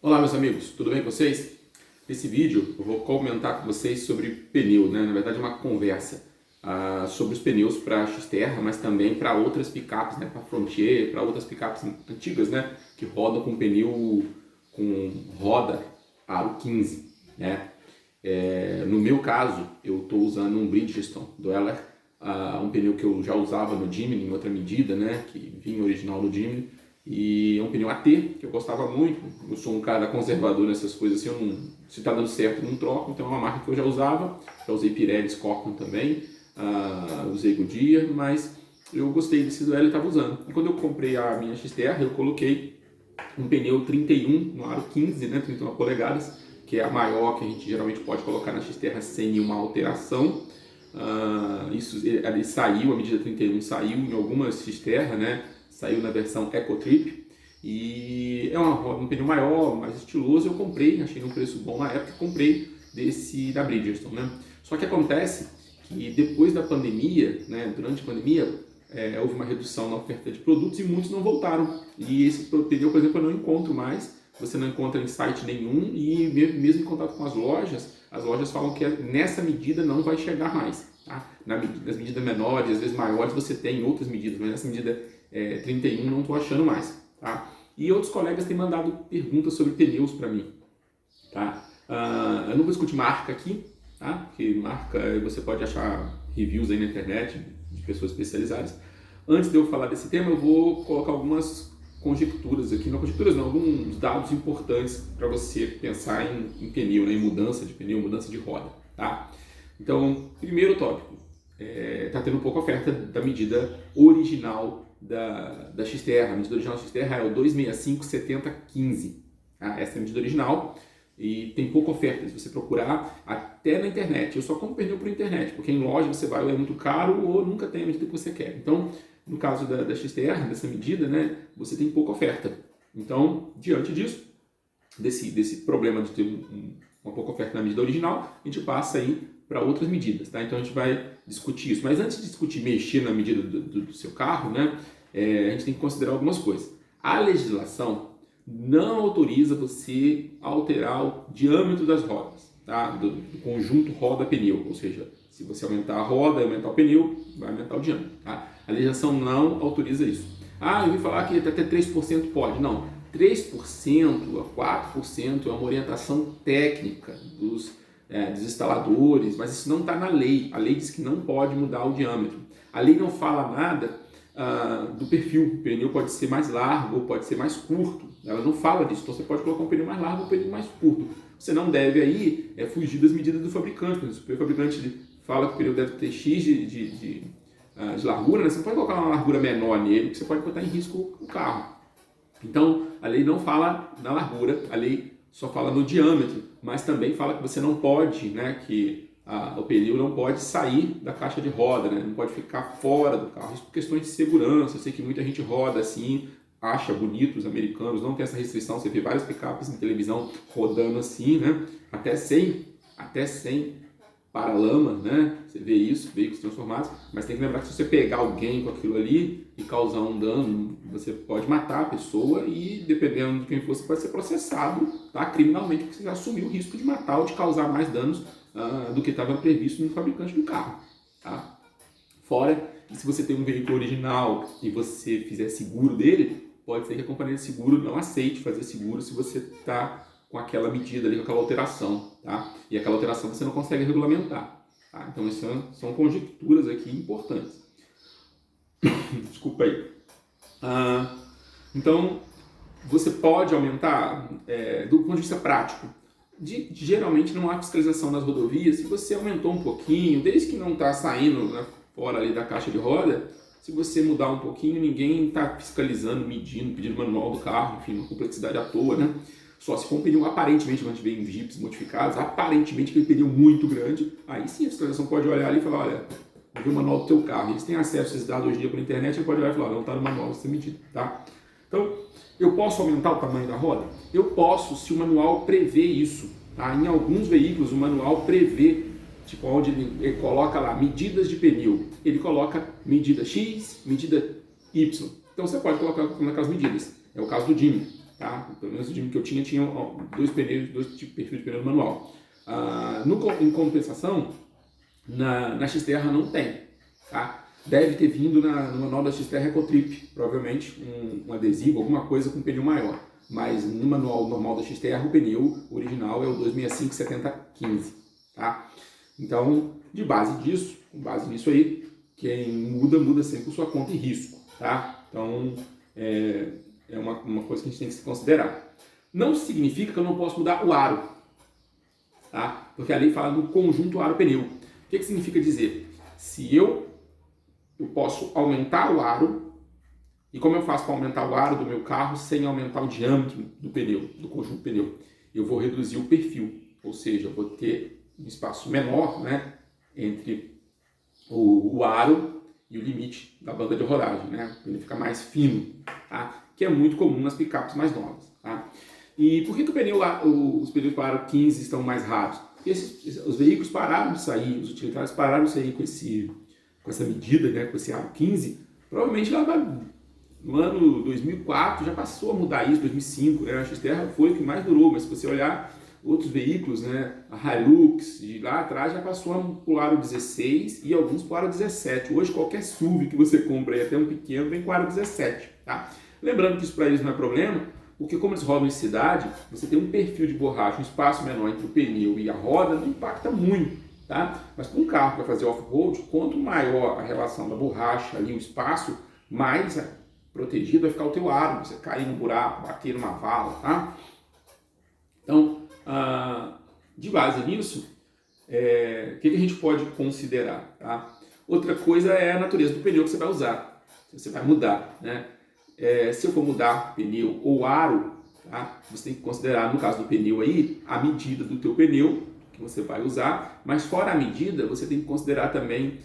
Olá meus amigos, tudo bem com vocês? Nesse vídeo eu vou comentar com vocês sobre pneu, né? Na verdade uma conversa sobre os pneus para X-Terra, mas também para outras picapes, né? Para Frontier, para outras picapes antigas, né? Que rodam com pneu com roda aro 15, né? No meu caso, eu estou usando um Bridgestone Dweller, um pneu que eu já usava no Jimny em outra medida, né? Que vinha original no Jimny. E é um pneu AT, que eu gostava muito. Eu sou um cara conservador nessas coisas assim, se está dando certo eu não troco. Então é uma marca que eu já usava, já usei Pirelli, Scorpion também, usei Goodyear, mas eu gostei desse duelo e estava usando. E quando eu comprei a minha X-Terra, eu coloquei um pneu 31 no aro 15, né, 31 polegadas, que é a maior que a gente geralmente pode colocar na X-Terra sem nenhuma alteração. Ele saiu, a medida 31 saiu em algumas X-Terra, né? Saiu na versão EcoTrip e é um pneu maior, mais estiloso. Eu comprei, achei um preço bom na época, comprei desse da Bridgestone, né? Só que acontece que depois da pandemia, né, durante a pandemia, houve uma redução na oferta de produtos e muitos não voltaram. E esse pneu, por exemplo, eu não encontro mais, você não encontra em site nenhum e mesmo em contato com as lojas falam que nessa medida não vai chegar mais. Tá? Nas medidas menores, às vezes maiores, você tem outras medidas, mas nessa medida 31 não estou achando mais. Tá? E outros colegas têm mandado perguntas sobre pneus para mim. Tá? Eu não vou discutir marca aqui, tá? Porque marca você pode achar reviews aí na internet de pessoas especializadas. Antes de eu falar desse tema, eu vou colocar algumas conjecturas aqui, não conjecturas não, alguns dados importantes para você pensar em pneu, né? Em mudança de pneu, mudança de roda. Tá? Então, primeiro tópico, está tendo pouca oferta da medida original da X-Terra. A medida original da X-Terra é o 265/70/15. Tá? Essa é a medida original e tem pouca oferta. Se você procurar até na internet, eu só compro pneu por internet, porque em loja você vai ou é muito caro ou nunca tem a medida que você quer. Então, no caso da X-Terra, dessa medida, né, você tem pouca oferta. Então, diante disso, desse problema de ter uma pouca oferta na medida original, a gente passa aí para outras medidas, tá? Então a gente vai discutir isso. Mas antes de discutir mexer na medida do seu carro, né, a gente tem que considerar algumas coisas. A legislação não autoriza você alterar o diâmetro das rodas, tá? Do conjunto roda-pneu, ou seja, se você aumentar a roda e aumentar o pneu, vai aumentar o diâmetro, tá? A legislação não autoriza isso. Eu ouvi falar que até 3% pode. Não, 3% a 4% é uma orientação técnica dos instaladores, mas isso não está na lei. A lei diz que não pode mudar o diâmetro. A lei não fala nada do perfil. O pneu pode ser mais largo ou pode ser mais curto. Ela não fala disso. Então você pode colocar um pneu mais largo ou um pneu mais curto. Você não deve aí fugir das medidas do fabricante. Por exemplo, se o fabricante fala que o pneu deve ter X de largura, né? Você não pode colocar uma largura menor nele, porque você pode botar em risco o carro. Então a lei não fala na largura, a lei só fala no diâmetro, mas também fala que você não pode, né, que o pneu não pode sair da caixa de roda, né, não pode ficar fora do carro. Isso por questões de segurança. Eu sei que muita gente roda assim, acha bonito, os americanos não tem essa restrição. Você vê várias picapes em televisão rodando assim, né, até sem paralama, né? Você vê isso, veículos transformados, mas tem que lembrar que se você pegar alguém com aquilo ali e causar um dano, você pode matar a pessoa e, dependendo de quem for, você pode ser processado, tá? Criminalmente, porque você já assumiu o risco de matar ou de causar mais danos do que estava previsto no fabricante do carro, tá? Fora que se você tem um veículo original e você fizer seguro dele, pode ser que a companhia de seguro não aceite fazer seguro se você está com aquela medida ali, com aquela alteração, tá? E aquela alteração você não consegue regulamentar, tá? Então essas são conjecturas aqui importantes. Desculpa aí. Então você pode aumentar do ponto de vista prático. Geralmente não há fiscalização nas rodovias. Se você aumentou um pouquinho, desde que não está saindo, né, fora ali da caixa de roda, se você mudar um pouquinho, ninguém está fiscalizando, medindo, pedindo manual do carro, enfim, uma complexidade à toa, né? Só se for um pneu aparentemente, quando a gente vê em Jeeps modificados, aparentemente aquele pneu muito grande, aí sim a fiscalização pode olhar ali e falar, olha, vê o manual do teu carro. Eles têm acesso a esses dados hoje em dia pela internet, ele pode olhar e falar, não está no manual dessa medida, tá? Então, eu posso aumentar o tamanho da roda? Eu posso, se o manual prevê isso, tá? Em alguns veículos o manual prevê, tipo, onde ele coloca lá medidas de pneu, ele coloca medida X, medida Y. Então você pode colocar naquelas medidas. É o caso do Jimny. tá? Pelo menos o time que eu tinha ó, dois tipos de perfil de pneu manual. Em compensação, na Xterra não tem, tá? Deve ter vindo no manual da Xterra Ecotrip, provavelmente um adesivo, alguma coisa com pneu maior. Mas no manual normal da Xterra, o pneu original é o 265/7015, tá? Então, com base nisso aí, quem muda sempre por sua conta e risco, tá? Então, é uma coisa que a gente tem que se considerar. Não significa que eu não posso mudar o aro, tá? Porque a lei fala no conjunto aro-pneu. O que significa dizer? Se eu posso aumentar o aro, e como eu faço para aumentar o aro do meu carro sem aumentar o diâmetro do pneu, do conjunto pneu? Eu vou reduzir o perfil, ou seja, eu vou ter um espaço menor, né, entre o aro e o limite da banda de rodagem, né? Ele fica mais fino, tá? Que é muito comum nas picapes mais novas, tá? E por que os pneus para aro 15 estão mais raros? Porque os veículos pararam de sair, os utilitários pararam de sair com essa medida, né, com esse aro 15, provavelmente lá no ano 2004 já passou a mudar isso, 2005, né? A Xterra foi o que mais durou, mas se você olhar outros veículos, né, a Hilux, de lá atrás já passou para o aro 16 e alguns para o aro 17. Hoje qualquer SUV que você compra, aí, até um pequeno, vem com o aro 17, tá? Lembrando que isso para eles não é problema, porque como eles rodam em cidade, você tem um perfil de borracha, um espaço menor entre o pneu e a roda, não impacta muito, tá? Mas para um carro que vai fazer off-road, quanto maior a relação da borracha ali, o espaço, mais protegido vai ficar o teu aro, você cair no buraco, bater numa vala, tá? Então, de base nisso, o que a gente pode considerar, tá? Outra coisa é a natureza do pneu que você vai usar, você vai mudar, né? Se eu for mudar pneu ou aro, tá? Você tem que considerar, no caso do pneu aí, a medida do teu pneu que você vai usar, mas fora a medida, você tem que considerar também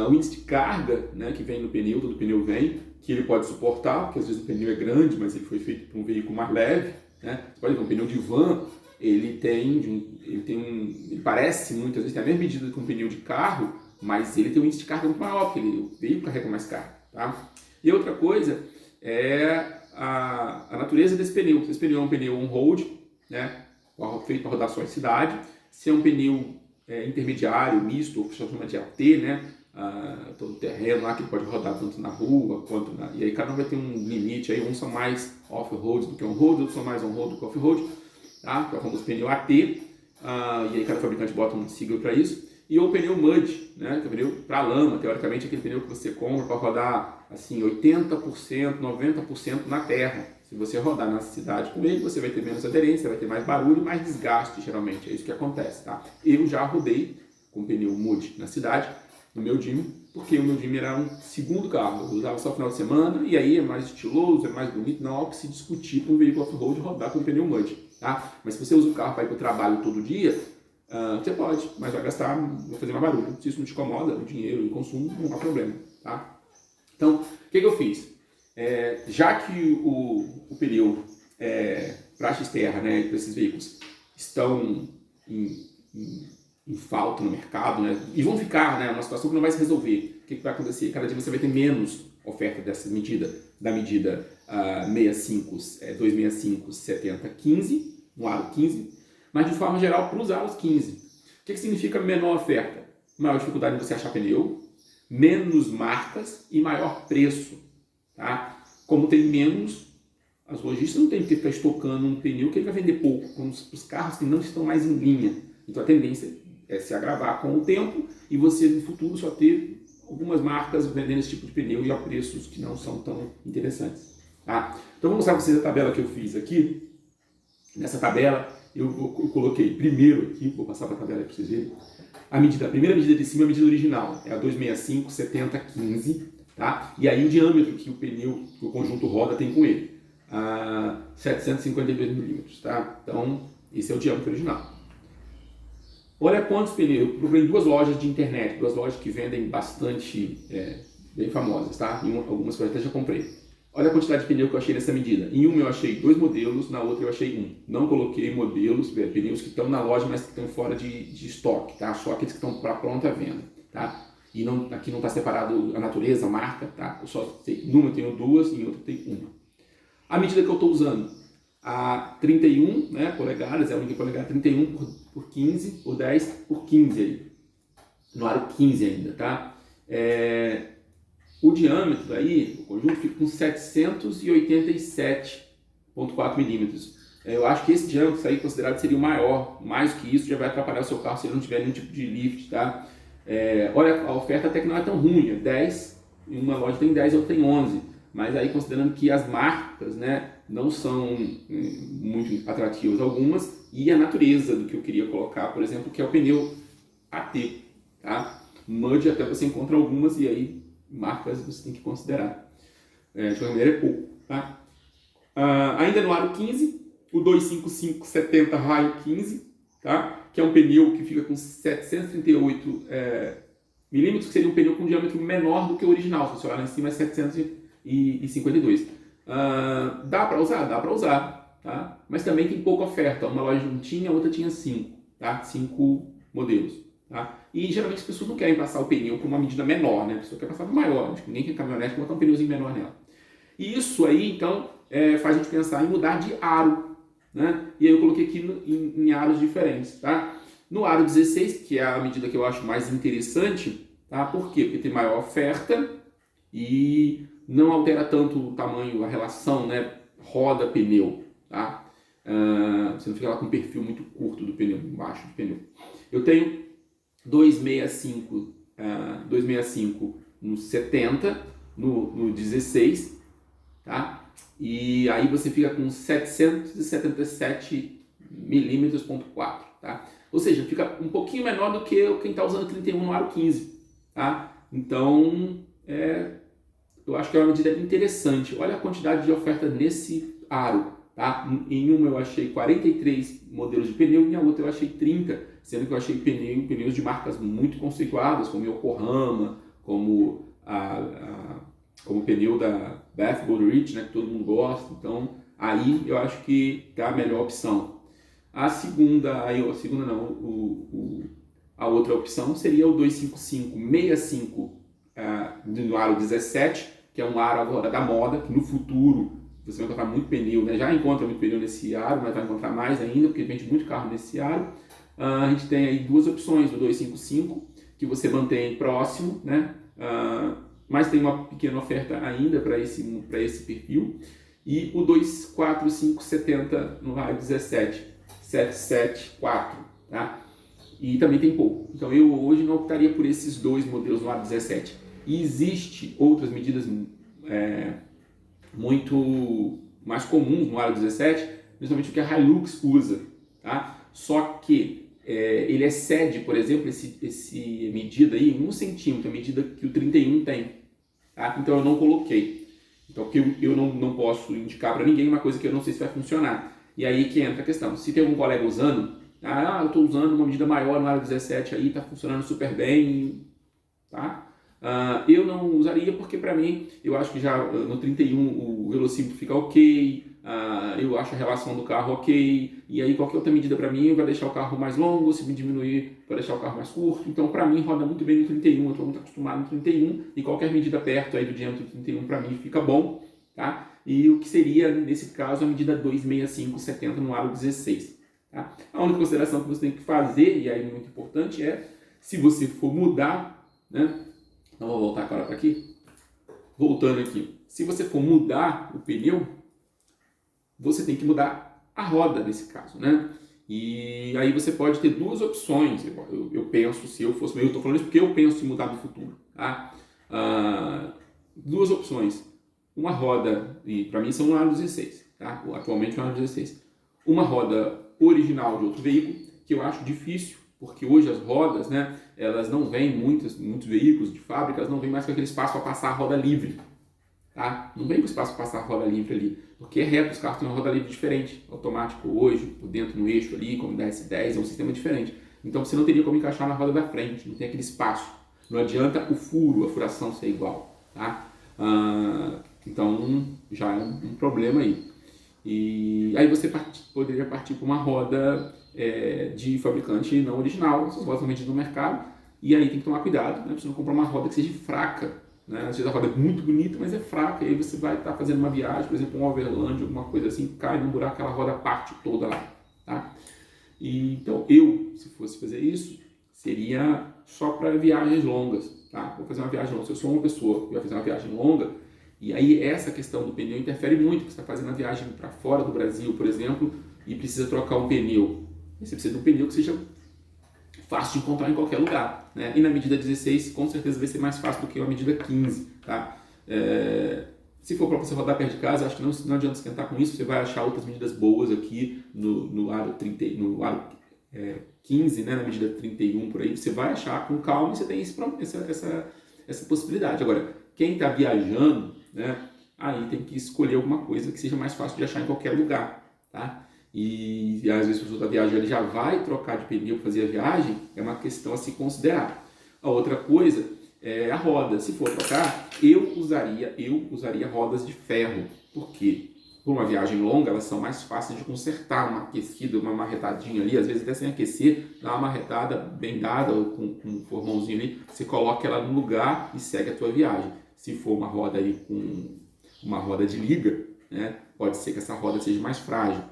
o índice de carga, né, que vem no pneu, todo pneu vem, que ele pode suportar, porque às vezes o pneu é grande, mas ele foi feito para um veículo mais leve, né? Você pode ver um pneu de van, ele parece muitas vezes tem a mesma medida que um pneu de carro, mas ele tem um índice de carga muito maior, porque o veículo carrega mais carga, tá? E outra coisa é a natureza desse pneu. Se esse pneu é um pneu on-road, né, feito para rodar só em cidade, se é um pneu intermediário, misto, ou que se chama de AT, né, todo terreno lá que pode rodar tanto na rua quanto e aí cada um vai ter um limite aí, uns são mais off-road do que on-road, outros são mais on-road do que off-road, tá? Que é o famoso pneu AT, e aí cada fabricante bota um sigla para isso, e o pneu mud, né, que é o pneu para lama, teoricamente é aquele pneu que você compra para rodar assim 80%, 90% na terra. Se você rodar na cidade com ele, você vai ter menos aderência, vai ter mais barulho e mais desgaste, geralmente, é isso que acontece, tá? Eu já rodei com pneu mud na cidade, no meu Jimmy, porque o meu Jimmy era um segundo carro, eu usava só no final de semana, e aí é mais estiloso, é mais bonito, não há o que se discutir para um veículo off-road rodar com pneu mud, tá? Mas se você usa o carro para ir para o trabalho todo dia, você pode, mas vai fazer mais barulho. Se isso não te incomoda, o dinheiro e o consumo, não há problema, tá? Então, o que eu fiz? Já que o pneu para a Xterra, né, para esses veículos, estão em falta no mercado, né, e vão ficar, né, uma situação que não vai se resolver. O que vai acontecer? Cada dia você vai ter menos oferta dessa medida, da medida 265/7015, no aro 15, mas de forma geral para os aros 15. O que significa menor oferta? Maior dificuldade de você achar pneu, menos marcas e maior preço, tá? Como tem menos, as lojistas não tem que ficar estocando um pneu que ele vai vender pouco, como os carros que não estão mais em linha. Então a tendência é se agravar com o tempo e você no futuro só ter algumas marcas vendendo esse tipo de pneu e a preços que não são tão interessantes, tá? Então vou mostrar para vocês a tabela que eu fiz aqui. Nessa tabela eu coloquei primeiro aqui, vou passar para a tabela para vocês verem, a primeira medida de cima é a medida original, é a 265/7015, tá? E aí o diâmetro que o conjunto roda tem com ele, 752 milímetros, tá? Então esse é o diâmetro original. Olha quantos pneus, eu procurei em duas lojas de internet, duas lojas que vendem bastante, bem famosas, tá? Em algumas coisas até já comprei. Olha a quantidade de pneu que eu achei nessa medida. Em uma eu achei 2 modelos, na outra eu achei 1. Não coloquei modelos, pneus que estão na loja, mas que estão fora de estoque, tá? Só aqueles que estão para pronta venda, tá? E aqui não está separado a natureza, a marca, tá? Eu só sei, numa eu tenho 2 e em outra eu tenho 1. A medida que eu estou usando, a 31, né, polegadas, é a única polegada, 31 por 15, por 10 por 15 aí, no aro 15 ainda, tá? O diâmetro aí, o conjunto fica com 787,4 milímetros. Eu acho que esse diâmetro aí considerado seria o maior, mais que isso já vai atrapalhar o seu carro se ele não tiver nenhum tipo de lift, tá? Olha, a oferta até que não é tão ruim, é 10, em uma loja tem 10 e outra tem 11, mas aí considerando que as marcas, né, não são muito atrativas algumas, e a natureza do que eu queria colocar, por exemplo, que é o pneu AT, tá? Mud até você encontra algumas e aí marcas você tem que considerar. De qualquer maneira é pouco, tá? Ainda no aro 15, o 255/70 raio 15, tá? Que é um pneu que fica com 738 milímetros, que seria um pneu com diâmetro menor do que o original. Se você olhar lá em cima é 752. Dá para usar? Dá para usar, tá? Mas também tem pouca oferta. Uma loja não tinha, a outra tinha 5, tá? 5 modelos, tá? E geralmente as pessoas não querem passar o pneu por uma medida menor, né? A pessoa quer passar por maior. Acho que ninguém quer caminhonete botar um pneuzinho menor nela. E isso aí, então, faz a gente pensar em mudar de aro, né? E aí eu coloquei aqui em aros diferentes, tá? No aro 16, que é a medida que eu acho mais interessante, tá? Por quê? Porque tem maior oferta e não altera tanto o tamanho, a relação, né? Roda-pneu, tá? Você não fica lá com um perfil muito curto do pneu, embaixo do pneu. Eu tenho 265 no 70, no 16, tá? E aí você fica com 777 milímetros, ponto 4, tá? Ou seja, fica um pouquinho menor do que quem está usando 31 no aro 15, tá? Então, eu acho que é uma medida interessante. Olha a quantidade de oferta nesse aro, tá? Em uma eu achei 43 modelos de pneu, e na outra eu achei 30, sendo que eu achei pneus de marcas muito conceituadas, como Yokohama, como o pneu da Bath Goodrich, né, que todo mundo gosta. Então, aí eu acho que é a melhor opção. A outra opção seria o 255/65 no aro 17, que é um aro agora da moda, que no futuro você vai encontrar muito pneu, né? Já encontra muito pneu nesse aro, mas vai encontrar mais ainda, porque vende muito carro nesse aro. A gente tem aí duas opções, o 255, que você mantém próximo, né? Mas tem uma pequena oferta ainda para esse perfil, e o 245/70 no raio 17, 774, tá? E também tem pouco. Então eu hoje não optaria por esses dois modelos no raio 17. E existe outras medidas muito mais comuns no aro 17, principalmente o que a Hilux usa, tá? Só que ele excede, por exemplo, esse medida aí em 1 centímetro, a medida que o 31 tem, tá? Então eu não coloquei. Então eu não posso indicar para ninguém uma coisa que eu não sei se vai funcionar. E aí que entra a questão. Se tem algum colega usando, eu estou usando uma medida maior no aro 17 aí, está funcionando super bem, tá? Eu não usaria porque para mim, eu acho que já no 31 o velocímetro fica ok, eu acho a relação do carro ok, e aí qualquer outra medida para mim vai deixar o carro mais longo, se me diminuir vai deixar o carro mais curto. Então para mim roda muito bem no 31, eu estou muito acostumado no 31, e qualquer medida perto aí do diâmetro do 31 para mim fica bom, tá? E o que seria nesse caso a medida 265/70 no aro 16, tá? A única consideração que você tem que fazer, e aí muito importante, é se você for mudar, né? Então vou voltar agora para aqui. Voltando aqui. Se você for mudar o pneu, você tem que mudar a roda nesse caso, né? E aí você pode ter duas opções. Eu penso, se eu fosse... Eu estou falando isso porque eu penso em mudar no futuro, tá? Duas opções. Uma roda, e para mim são no aro 16, tá? Atualmente no aro 16. Uma roda original de outro veículo, que eu acho difícil, porque hoje as rodas, né, elas não vêm, muitos veículos de fábricas não vêm mais com aquele espaço para passar a roda livre, tá? Não vem com espaço para passar a roda livre ali, porque é reto, os carros têm uma roda livre diferente, automático hoje, por dentro no eixo ali, como da S10, é um sistema diferente. Então você não teria como encaixar na roda da frente, não tem aquele espaço. Não adianta o furo, a furação ser igual, tá? Então já é um problema aí. E aí você poderia partir para uma roda de fabricante não original, essas rodas são vendidas no mercado, e aí tem que tomar cuidado, né? Você não comprar uma roda que seja fraca, né? Às vezes a roda é muito bonita, mas é fraca, e aí você vai estar fazendo uma viagem, por exemplo, um overland, alguma coisa assim, cai num buraco, aquela roda parte toda lá, tá? E, então eu, se fosse fazer isso, seria só para viagens longas, tá? Vou fazer uma viagem longa, se eu sou uma pessoa que vai fazer uma viagem longa, e aí essa questão do pneu interfere muito, porque você está fazendo a viagem para fora do Brasil, por exemplo, e precisa trocar um pneu. Você precisa de um pneu que seja fácil de encontrar em qualquer lugar, né? E na medida 16, com certeza vai ser mais fácil do que a medida 15, tá? Se for para você rodar perto de casa, acho que não adianta esquentar com isso, você vai achar outras medidas boas aqui no aro 30, no aro 15, né, na medida 31 por aí, você vai achar com calma e você tem essa possibilidade. Agora, quem está viajando, né, aí tem que escolher alguma coisa que seja mais fácil de achar em qualquer lugar, tá? E às vezes a pessoa está viajando e já vai trocar de pneu para fazer a viagem, é uma questão a se considerar. A outra coisa é a roda. Se for trocar, eu usaria rodas de ferro. Por quê? Por uma viagem longa, elas são mais fáceis de consertar, uma aquecida, uma marretadinha ali, às vezes até sem aquecer, dá uma marretada bem dada, ou com um formãozinho ali, você coloca ela no lugar e segue a tua viagem. Se for uma roda aí com uma roda de liga, né, pode ser que essa roda seja mais frágil.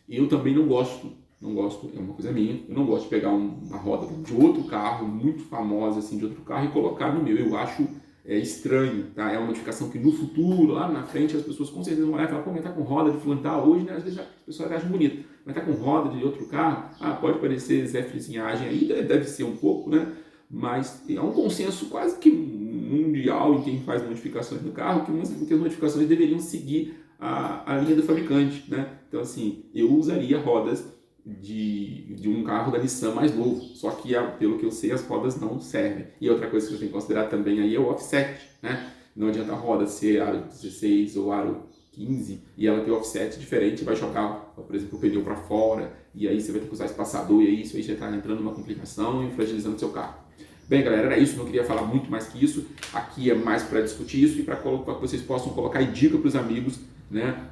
Eu também não gosto, é uma coisa minha, eu não gosto de pegar uma roda de outro carro, muito famosa assim, de outro carro e colocar no meu. Eu acho estranho, tá? É uma modificação que no futuro, lá na frente, as pessoas com certeza vão olhar e falar, pô, mas tá com roda de fulano tal. Hoje, né, às vezes as pessoas acham bonito, mas tá com roda de outro carro, pode parecer Zé Frizinhagem aí, deve ser um pouco, né? Mas é um consenso quase que mundial em quem faz modificações no carro, que as modificações deveriam seguir a linha do fabricante, né? Então, assim, eu usaria rodas de um carro da Nissan mais novo, só que, pelo que eu sei, as rodas não servem. E outra coisa que você tem que considerar também aí é o offset, né? Não adianta a roda ser aro 16 ou aro 15 e ela ter offset diferente, vai jogar, por exemplo, o pneu para fora, e aí você vai ter que usar espaçador, e aí isso aí já está entrando numa complicação e fragilizando seu carro. Bem, galera, era isso, não queria falar muito mais que isso. Aqui é mais para discutir isso e para que vocês possam colocar aí dica para os amigos, né?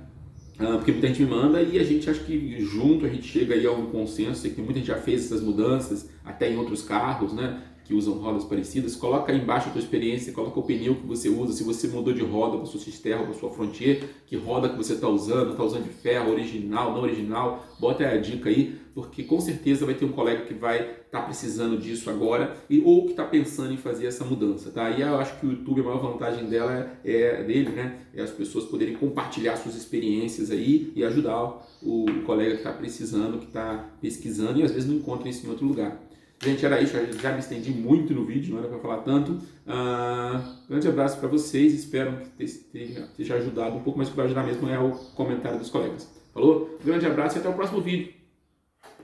Porque muita gente me manda e a gente acha que junto a gente chega aí a um consenso. Sei que muita gente já fez essas mudanças, até em outros carros, né, que usam rodas parecidas. Coloca aí embaixo a tua experiência, coloca o pneu que você usa, se você mudou de roda para sua Xterra ou para sua Frontier, que roda que você está usando de ferro, original, não original, bota aí a dica aí, porque com certeza vai ter um colega que vai estar precisando disso agora ou que está pensando em fazer essa mudança, tá? E eu acho que o YouTube, a maior vantagem dele, né, é as pessoas poderem compartilhar suas experiências aí e ajudar o colega que está precisando, que está pesquisando e às vezes não encontra isso em outro lugar. Gente, era isso, já me estendi muito no vídeo, não era para falar tanto. Grande abraço para vocês, espero que esteja ajudado um pouco, mas o que vai ajudar mesmo é o comentário dos colegas. Falou? Grande abraço e até o próximo vídeo.